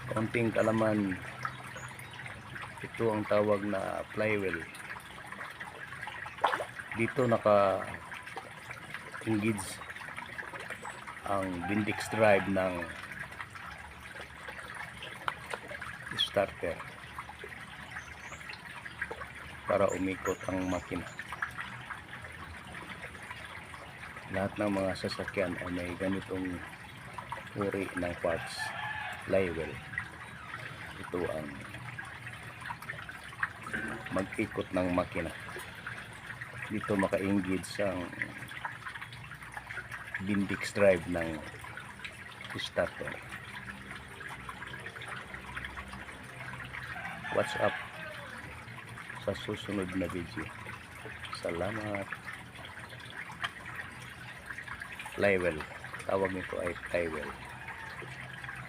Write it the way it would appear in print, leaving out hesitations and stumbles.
Kaunting kalaman. Ito ang tawag na flywheel. Dito naka engage ang Bendix drive ng starter para umikot ang makina. Lahat ng mga sasakyan ay may ganitong uri ng parts, flywheel. Ito ang mag-ikot ng makina. Dito maka-engage ang Bendix drive ng starter. What's up sa susunod na video. Salamat. Flywheel, tawag nito ay flywheel.